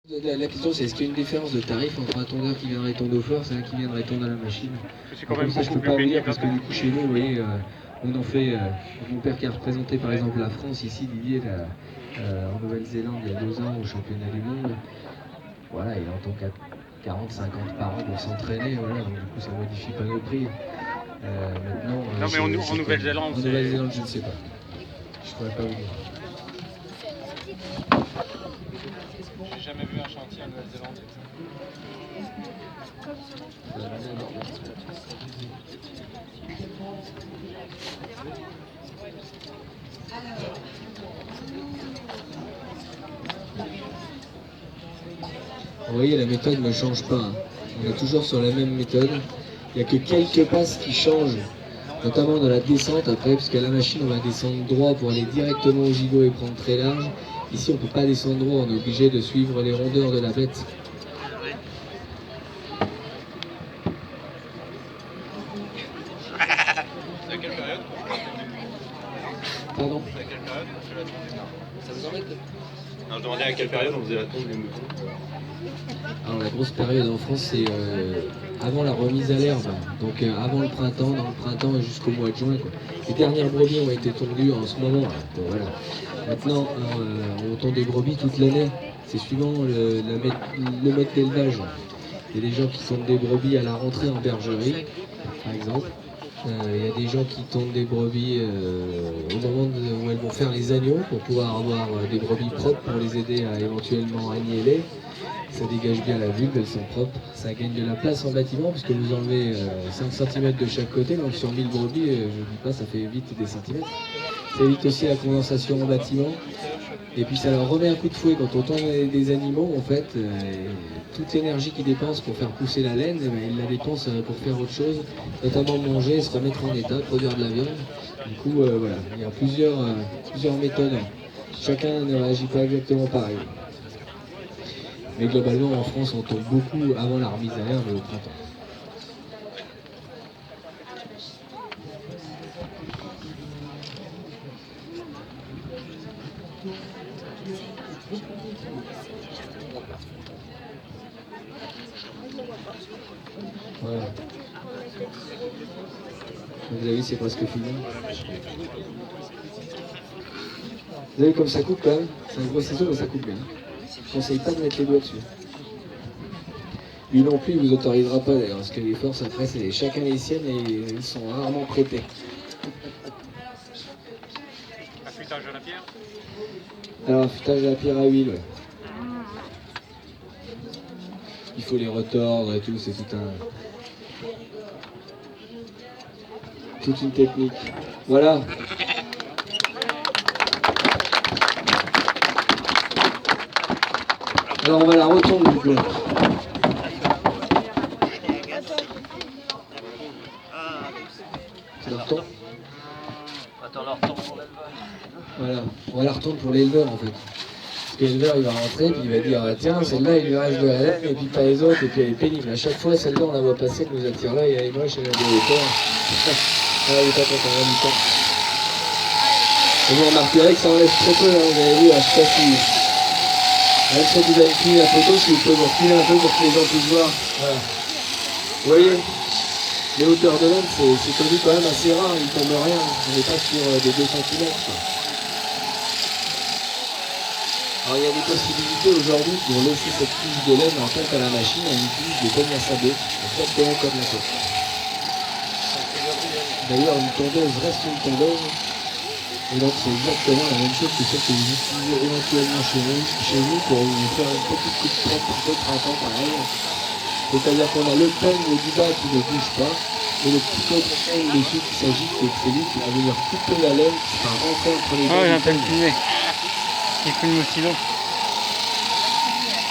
La question c'est est-ce qu'il y a une différence de tarif entre un tondeur qui viendrait tondre au force et un qui viendrait tondre à la machine? C'est quand même ça je peux pas vous dire parce que du coup chez nous, vous voyez, on en fait, mon père qui a représenté par exemple la France ici, Didier, en Nouvelle-Zélande il y a 2 ans au championnat du monde, voilà, il en tombe 40-50 par an pour s'entraîner, voilà, donc du coup ça modifie pas nos prix. Maintenant, non mais en Nouvelle-Zélande, en Nouvelle-Zélande je ne sais pas, je pourrais pas vous dire. J'ai jamais vu un chantier en Nouvelle-Zélande. Vous voyez, la méthode ne change pas. Hein. On est toujours sur la même méthode. Il n'y a que quelques passes qui changent, notamment dans la descente après, puisque la machine, on va descendre droit pour aller directement au gigot et prendre très large. Ici, on ne peut pas descendre droit, on est obligé de suivre les rondeurs de la bête. C'est à quelle période? Pardon? C'est à quelle période on fait la tonte? Ça vous embête? Non, je demandais à quelle période on faisait la tonte des moutons. Alors la grosse période en France, c'est avant la remise à l'herbe, donc avant le printemps, dans le printemps et jusqu'au mois de juin. Quoi. Les dernières brebis ont été tondues en ce moment. Là. Bon, voilà. Maintenant, on tond des brebis toute l'année. C'est suivant le mode d'élevage. Il y a des gens qui tondent des brebis à la rentrée en bergerie, par exemple. Il y a des gens qui tondent des brebis au moment où elles vont faire les agneaux pour pouvoir avoir des brebis propres pour les aider à éventuellement agneller. Ça dégage bien la vulve, elles sont propres. Ça gagne de la place en bâtiment puisque vous enlevez 5 cm de chaque côté. Donc sur 1000 brebis, je ne dis pas, ça fait vite des centimètres. Ça évite aussi la condensation en bâtiment. Et puis ça leur remet un coup de fouet quand on tond des animaux, en fait, toute l'énergie qu'ils dépensent pour faire pousser la laine, ils la dépensent pour faire autre chose, notamment manger, se remettre en état, produire de la viande. Du coup, voilà, il y a plusieurs méthodes. Chacun ne réagit pas exactement pareil. Mais globalement, en France, on tombe beaucoup avant la remise à l'herbe et au printemps. Voilà. Vous avez vu, c'est presque fini. Vous avez vu comme ça coupe quand même? C'est un gros ciseau, mais ça coupe bien. Je ne conseille pas de mettre les doigts dessus. Lui non plus, il vous autorisera pas d'ailleurs, parce que les forces après, c'est chacun les siennes et ils sont rarement prêtés. Affûtage de la pierre? Alors, affûtage de la pierre à huile, ouais. Il faut les retordre et tout, c'est toute une technique. Voilà. Alors on va la retondre du coup. C'est leur temps. Attends, leur temps pour l'éleveur. Voilà, on va la retondre pour l'éleveur en fait. Parce que l'éleveur il va rentrer puis il va dire tiens celle-là il lui reste de la laine et puis pas les autres et puis elle est pénible. À chaque fois celle-là on la voit passer, elle nous attire là et elle est moche, elle a des hauteurs. Voilà, il est pas content, on a du temps. Et vous remarquerez que ça enlève très peu, hein, vous avez vu, je sais pas si... Même si vous avez fini la photo, si vous pouvez vous reculer un peu pour que les gens puissent voir. Voilà. Vous voyez, les hauteurs de laine, c'est connu quand même assez rare, il ne tombe rien. On n'est pas sur des 2 cm. Alors il y a des possibilités aujourd'hui pour laisser cette couche de laine en tête à la machine, on utilise des pognes à sablé, exactement comme la côte. D'ailleurs, une tondeuse reste une tondeuse. Et donc, c'est exactement la même chose que celle que vous utilisez éventuellement chez vous pour vous faire une petite coupe de traite de printemps pareil. C'est-à-dire qu'on a le peigne du bas qui ne bouge pas et le petit autre peigne dessus qui s'agite et c'est lui qui va venir couper la laine qui sera rentrée entre les deux. Ah, j'ai un peu filmé. Il filme aussi long.